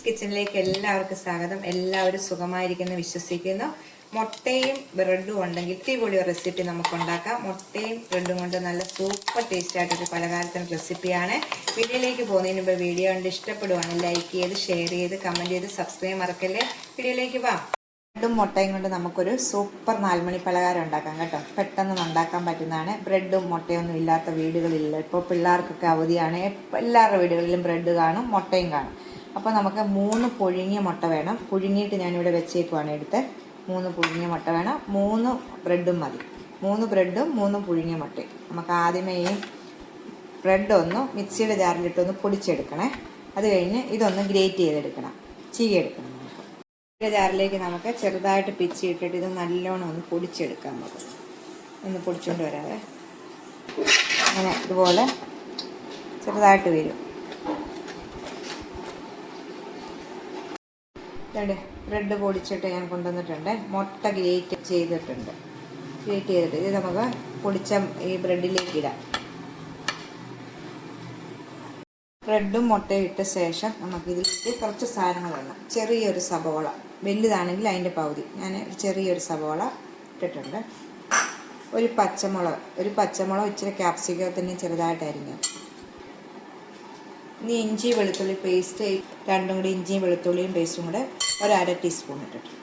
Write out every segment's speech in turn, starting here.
She's കിച്ചണിലേക്ക് എല്ലാവർക്കും സ്വാഗതം. എല്ലാവരും സുഖമായിരിക്കുന്നു വിശ്വസിക്കുന്നു. മുട്ടയും ബ്രെഡും ഉണ്ടെങ്കിൽ ഇത്തിരി റെസിപ്പി നമുക്ക് ഉണ്ടാക്കാം. മുട്ടയും ബ്രെഡും കൊണ്ട് നല്ല സൂപ്പർ ടേസ്റ്റ് ആയിട്ടൊരു പലഹാരത്തിന് റെസിപ്പിയാണ്. വീഡിയോയിലേക്ക് പോകുന്നതിന് മുമ്പ് വീഡിയോ കണ്ട് ഇഷ്ടപ്പെടുവാണെങ്കിൽ ലൈക്ക് ചെയ്ത് ഷെയർ ചെയ്ത് കമൻറ്റ് ചെയ്ത് സബ്സ്ക്രൈബ് മറക്കല്ലേ. വീഡിയോയിലേക്ക് പോകാം. ബ്രെഡും മുട്ടയും കൊണ്ട് നമുക്കൊരു സൂപ്പർ 4 മണി പലഹാരം ഉണ്ടാക്കാം കേട്ടോ. പെട്ടെന്ന് ഉണ്ടാക്കാൻ പറ്റുന്നതാണ്. ബ്രെഡും മുട്ടയൊന്നും ഇല്ലാത്ത വീടുകളില്ല. ഇപ്പോൾ പിള്ളേർക്കൊക്കെ അവധിയാണ്. എല്ലാവരുടെ വീടുകളിലും ബ്രെഡ് കാണും, മുട്ടയും കാണും. അപ്പോൾ നമുക്ക് 3 പുഴുങ്ങിയ മുട്ട വേണം. പുഴുങ്ങിയിട്ട് ഞാനിവിടെ വെച്ചേക്കുവാണ് എടുത്ത്. 3 പുഴുങ്ങിയ മുട്ട വേണം. 3 ബ്രെഡും മതി. 3 ബ്രെഡും 3 പുഴുങ്ങിയ മുട്ടയും. നമുക്ക് ആദ്യമേ ഈ ബ്രെഡ് ഒന്ന് മിക്സിയുടെ ജാറിലിട്ടൊന്ന് പൊടിച്ചെടുക്കണേ. അത് കഴിഞ്ഞ് ഇതൊന്ന് ഗ്രേറ്റ് ചെയ്തെടുക്കണം, ചീകിയെടുക്കണം. ജാറിലേക്ക് നമുക്ക് ചെറുതായിട്ട് പിച്ചി ഇട്ടിട്ട് ഇത് നല്ലോണം ഒന്ന് പൊടിച്ചെടുക്കാം. നമുക്ക് ഒന്ന് പൊടിച്ചുകൊണ്ട് വരാവേ. അങ്ങനെ ഇതുപോലെ ചെറുതായിട്ട് വരും. ഇതേ ബ്രെഡ് പൊടിച്ചിട്ട് ഞാൻ കൊണ്ടുവന്നിട്ടുണ്ട്. മുട്ട ഗ്രേറ്റ് ചെയ്തിട്ടുണ്ട്. ഗ്രേറ്റ് ചെയ്തിട്ട് ഇത് നമുക്ക് പൊടിച്ച ഈ ബ്രെഡിലേക്ക് ഇടാം. ബ്രെഡും മുട്ടയും ഇട്ട ശേഷം നമുക്കിതിലേക്ക് കുറച്ച് സാധനങ്ങൾ വേണം. ചെറിയൊരു സവോള, വലുതാണെങ്കിൽ അതിൻ്റെ പകുതി. ഞാൻ ചെറിയൊരു സവോള ഇട്ടിട്ടുണ്ട്. ഒരു പച്ചമുളക് ഇച്ചിരി ക്യാപ്സിക്കത്തിന് ചെറുതായിട്ടായിരിക്കും. ഇനി ഇഞ്ചി വെളുത്തുള്ളി പേസ്റ്റ്, രണ്ടും കൂടി ഇഞ്ചിയും വെളുത്തുള്ളിയും പേസ്റ്റും കൂടെ 1/2 ടീസ്പൂൺ ഇട്ടിട്ടുണ്ട്.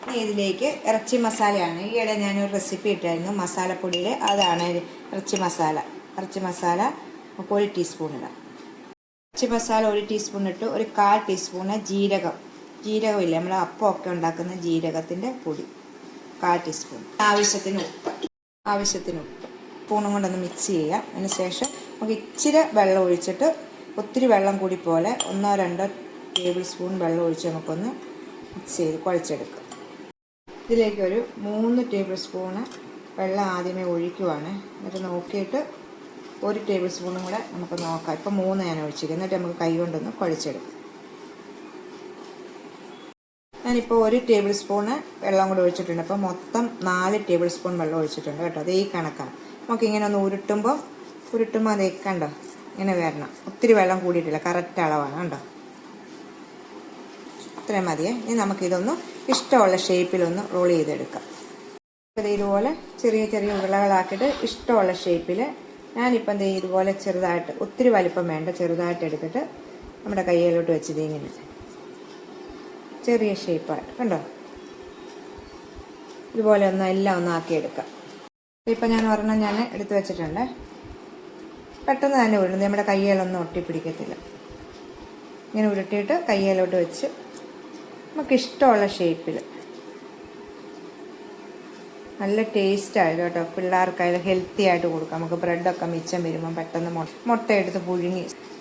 ഇനി ഇതിലേക്ക് ഇറച്ചി മസാലയാണ്. ഈയിടെ ഞാനൊരു റെസിപ്പി ഇട്ടായിരുന്നു മസാലപ്പൊടിയിൽ, അതാണ് ഇറച്ചി മസാല നമുക്ക് 1 ടീസ്പൂൺ ഇടാം. ഇറച്ചി മസാല 1 ടീസ്പൂൺ ഇട്ട് ഒരു 1/4 ടീസ്പൂണ് ജീരകമില്ല, നമ്മൾ അപ്പമൊക്കെ ഉണ്ടാക്കുന്ന ജീരകത്തിൻ്റെ പൊടി 1/4 ടീസ്പൂൺ. ആവശ്യത്തിന് ഉപ്പ് സ്പൂണും കൊണ്ടൊന്ന് മിക്സ് ചെയ്യുക. അതിന് ശേഷം നമുക്ക് ഇച്ചിരി വെള്ളം ഒഴിച്ചിട്ട്, ഒത്തിരി വെള്ളം കൂടി പോലെ 1-2 ടേബിൾ സ്പൂൺ വെള്ളം ഒഴിച്ച് നമുക്കൊന്ന് മിക്സ് ചെയ്ത് കുഴച്ചെടുക്കാം. ഇതിലേക്ക് ഒരു 3 ടേബിൾ സ്പൂണ് വെള്ളം ആദ്യമേ ഒഴിക്കുവാണ്. എന്നിട്ട് നോക്കിയിട്ട് 1 ടേബിൾ സ്പൂണും കൂടെ നമുക്ക് നോക്കാം. ഇപ്പം 3 ഞാൻ ഒഴിച്ചിരിക്കും. എന്നിട്ട് നമുക്ക് കൈ കൊണ്ടൊന്ന് കുഴച്ചെടുക്കാം. ഞാനിപ്പോൾ 1 ടേബിൾ സ്പൂണ് വെള്ളം കൂടെ ഒഴിച്ചിട്ടുണ്ട്. അപ്പോൾ മൊത്തം 4 ടേബിൾ സ്പൂൺ വെള്ളം ഒഴിച്ചിട്ടുണ്ട് കേട്ടോ. അത് ഈ കണക്കാണ്. നമുക്കിങ്ങനെ ഒന്ന് ഉരുട്ടുമ്പോൾ അത് കണ്ടോ ഇങ്ങനെ വരണം. ഒത്തിരി വെള്ളം കൂടിയിട്ടില്ല, കറക്റ്റ് അളവാണ് കണ്ടോ. ഇത്രയും മതിയേ. ഇനി നമുക്കിതൊന്ന് ഇഷ്ടമുള്ള ഷേപ്പിലൊന്ന് റോൾ ചെയ്തെടുക്കാം. ഇതുപോലെ ചെറിയ ചെറിയ ഉരുളകളാക്കിയിട്ട് ഇഷ്ടമുള്ള ഷേപ്പിൽ ഞാനിപ്പം ഇതുപോലെ ചെറുതായിട്ട്, ഒത്തിരി വലിപ്പം വേണ്ട, ചെറുതായിട്ട് എടുത്തിട്ട് നമ്മുടെ കയ്യിലോട്ട് വെച്ചത് ഇങ്ങനെ ചെറിയ ഷേപ്പായിട്ട് കണ്ടോ. ഇതുപോലെ എല്ലാം ഒന്ന് ആക്കിയെടുക്കാം. ഇപ്പം ഞാൻ ഒരെണ്ണം എടുത്ത് വെച്ചിട്ടുണ്ട്. പെട്ടെന്ന് തന്നെ ഉരുളുന്നത്, നമ്മുടെ കയ്യിലൊന്നും ഒട്ടിപ്പിടിക്കത്തില്ല. ഇങ്ങനെ ഉരുട്ടിയിട്ട് കയ്യിലോട്ട് വെച്ച് നമുക്കിഷ്ടമുള്ള ഷേപ്പിൽ നല്ല ടേസ്റ്റായത് കേട്ടോ. പിള്ളേർക്കായാലും ഹെൽത്തി ആയിട്ട് കൊടുക്കാം. നമുക്ക് ബ്രെഡൊക്കെ മിച്ചം വരുമ്പം പെട്ടെന്ന് മുട്ട എടുത്ത്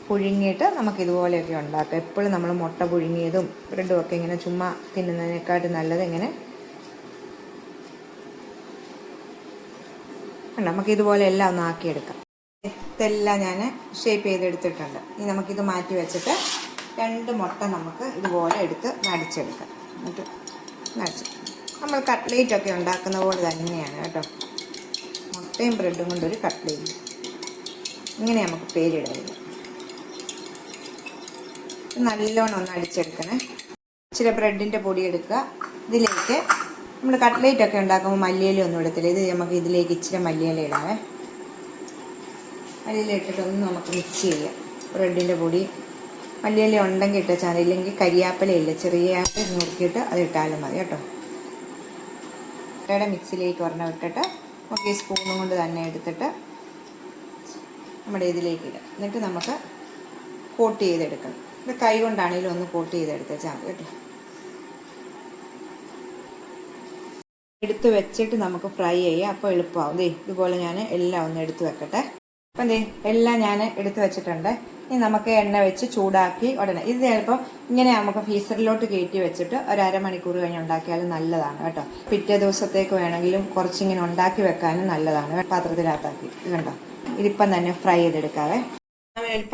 പുഴുങ്ങിയിട്ട് നമുക്കിതുപോലെയൊക്കെ ഉണ്ടാക്കാം. എപ്പോഴും നമ്മൾ മുട്ട പുഴുങ്ങിയതും ബ്രെഡും ഒക്കെ ഇങ്ങനെ ചുമ്മാ തിന്നുന്നതിനെക്കാട്ടും നല്ലത് ഇങ്ങനെ നമുക്കിതുപോലെ എല്ലാം ഒന്ന് ആക്കിയെടുക്കാം. ഇതെല്ലാം ഞാൻ ഷേപ്പ് ചെയ്തെടുത്തിട്ടുണ്ട്. ഇനി നമുക്കിത് മാറ്റി വെച്ചിട്ട് 2 മുട്ട നമുക്ക് ഇതുപോലെ എടുത്ത് നടിച്ചെടുക്കാം. എന്നിട്ട് നമ്മൾ കട്ട്ലേറ്റൊക്കെ ഉണ്ടാക്കുന്ന പോലെ തന്നെയാണ് കേട്ടോ. മുട്ടയും ബ്രെഡും കൊണ്ടൊരു കട്ട്ലേറ്റ്, ഇങ്ങനെ നമുക്ക് പേരിടായിരുന്നു. നല്ലോണം ഒന്ന് അടിച്ചെടുക്കണേ. ഇച്ചിരി ബ്രെഡിൻ്റെ പൊടി എടുക്കുക. ഇതിലേക്ക് നമ്മൾ കട്ട്ലേറ്റൊക്കെ ഉണ്ടാക്കുമ്പോൾ മല്ലിയില ഒന്നും ഇടത്തില്ല. ഇത് നമുക്ക് ഇതിലേക്ക് ഇച്ചിരി മല്ലിയില ഇടാവേ. മല്ലിയില ഇട്ടിട്ടൊന്ന് നമുക്ക് മിക്സ് ചെയ്യാം. ബ്രെഡിൻ്റെ പൊടി മല്ലിയില ഉണ്ടെങ്കിൽ ഇട്ടാൽ, ഇല്ലെങ്കിൽ കരിയാപ്പിലയില്ല, ചെറിയായിട്ട് നുറുക്കിയിട്ട് അത് ഇട്ടാലും മതി കേട്ടോ. മുട്ടയുടെ മിക്സിലേക്ക് ഒരെണ്ണം ഇട്ടിട്ട് നമുക്ക് ഈ സ്പൂണും കൊണ്ട് തന്നെ എടുത്തിട്ട് നമ്മുടെ ഇതിലേക്ക് ഇടാം. എന്നിട്ട് നമുക്ക് കോട്ട് ചെയ്തെടുക്കണം. ഇത് കൈ കൊണ്ടാണെങ്കിലും ഒന്ന് കോട്ട് ചെയ്തെടുത്തേച്ചാൽ മതി കേട്ടോ. എടുത്ത് വെച്ചിട്ട് നമുക്ക് ഫ്രൈ ചെയ്യാം. അപ്പോൾ എളുപ്പമാവും. ഇതുപോലെ ഞാൻ എല്ലാം ഒന്ന് എടുത്ത് വെക്കട്ടെ. അപ്പം എല്ലാം ഞാൻ എടുത്ത് വെച്ചിട്ടുണ്ട്. ഇനി നമുക്ക് എണ്ണ വെച്ച് ചൂടാക്കി ഉടനെ ഇത് ചിലപ്പോൾ ഇങ്ങനെ നമുക്ക് ഫ്രീസറിലോട്ട് കയറ്റി വെച്ചിട്ട് ഒരു അരമണിക്കൂർ കഴിഞ്ഞ് ഉണ്ടാക്കിയാലും നല്ലതാണ് കേട്ടോ. പിറ്റേ ദിവസത്തേക്ക് വേണമെങ്കിലും കുറച്ചിങ്ങനെ ഉണ്ടാക്കി വെക്കാനും നല്ലതാണ്. പാത്രത്തിനകത്താക്കി കണ്ടോ. ഇതിപ്പം തന്നെ ഫ്രൈ ചെയ്തെടുക്കാവേ.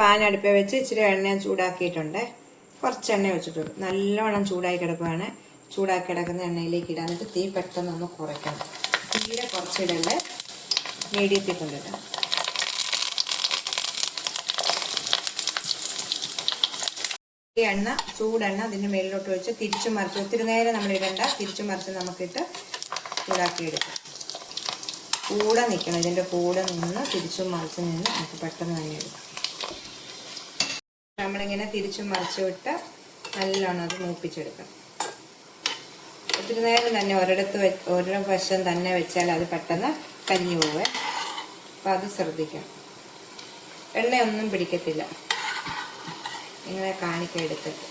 പാൻ അടുപ്പിൽ വെച്ച് ഇച്ചിരി എണ്ണ ചൂടാക്കിയിട്ടുണ്ട്. കുറച്ച് എണ്ണ വെച്ചിട്ടുണ്ട്. നല്ലോണം ചൂടായി കിടക്കുകയാണ്. ചൂടാക്കി കിടക്കുന്ന എണ്ണയിലേക്ക് ഇടാൻ, എന്നിട്ട് തീ പെട്ടെന്നൊന്ന് കുറയ്ക്കണം. തീരെ കുറച്ചിടല്ലേ, മീഡിയത്തിൽ കൊണ്ടിടാം. ഈ എണ്ണ ചൂടെണ്ണ അതിൻ്റെ മേലിലോട്ട് വെച്ച് തിരിച്ചു മറിച്ച് ഒത്തിരി നേരം നമ്മൾ ഇടണ്ട, തിരിച്ചു മറിച്ച് നമുക്കിട്ട് ചൂടാക്കിയെടുക്കാം. കൂടെ നിൽക്കണം, ഇതിൻ്റെ കൂടെ നിന്ന് തിരിച്ചും മറിച്ച് നിന്ന് നമുക്ക് പെട്ടെന്ന് തന്നെ എടുക്കാം. നമ്മളിങ്ങനെ തിരിച്ചും മറിച്ച് വിട്ട് നല്ലോണം അത് മൂപ്പിച്ചെടുക്കാം. ഒത്തിരി നേരം തന്നെ ഓരോ വശം തന്നെ വെച്ചാൽ അത് പെട്ടെന്ന് കരിഞ്ഞു പോവേ. അപ്പം അത് ശ്രദ്ധിക്കാം. എണ്ണയൊന്നും പിടിക്കത്തില്ല. ഇങ്ങനെ കാണിക്കാം എടുത്തിട്ട്.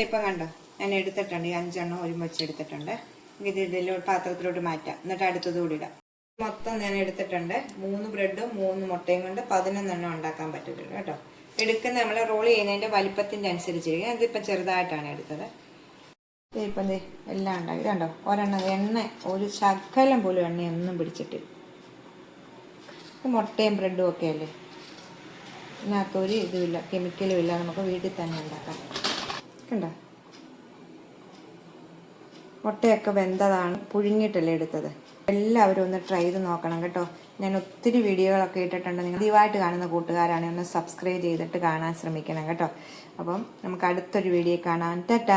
ഇപ്പം കണ്ടോ, ഞാൻ എടുത്തിട്ടുണ്ട്. ഈ 5 എണ്ണം ഒരുമിച്ച് എടുത്തിട്ടുണ്ട്. ഇതിലോട്ട് പാത്രത്തിലോട്ട് മാറ്റാം. എന്നിട്ട് അടുത്തത് കൂടി ഇടാം. മൊത്തം ഞാൻ എടുത്തിട്ടുണ്ട്. 3 ബ്രെഡും 3 മുട്ടയും കൊണ്ട് 11 എണ്ണം ഉണ്ടാക്കാൻ പറ്റത്തില്ല കേട്ടോ. എടുക്കുന്ന നമ്മൾ റോൾ ചെയ്യുന്നതിൻ്റെ വലിപ്പത്തിൻ്റെ അനുസരിച്ചിരിക്കും. ഇതിപ്പം ചെറുതായിട്ടാണ് എടുത്തത്. ഇപ്പം എല്ലാം ഉണ്ടാക്കി കണ്ടോ. ഒരെണ്ണം എണ്ണ ഒരു ശകലം പോലും എണ്ണയൊന്നും പിടിച്ചിട്ട്. മുട്ടയും ബ്രെഡും ഒക്കെ അല്ലേ, ഇതിനകത്തൊരു ഇതുമില്ല, കെമിക്കലും ഇല്ല. നമുക്ക് വീട്ടിൽ തന്നെ ഉണ്ടാക്കാം. കണ്ടോ, മുട്ടയൊക്കെ വെന്തതാണ്, പുഴുങ്ങിയിട്ടല്ലേ എടുത്തത്. എല്ലാവരും ഒന്ന് ട്രൈ ചെയ്ത് നോക്കണം കേട്ടോ. ഞാൻ ഒത്തിരി വീഡിയോകളൊക്കെ ഇട്ടിട്ടുണ്ട്. നിങ്ങൾ ആദ്യമായിട്ട് കാണുന്ന കൂട്ടുകാരാണെങ്കിൽ ഒന്ന് സബ്സ്ക്രൈബ് ചെയ്തിട്ട് കാണാൻ ശ്രമിക്കണം കേട്ടോ. അപ്പം നമുക്ക് അടുത്തൊരു വീഡിയോ കാണാം. ടാറ്റാ.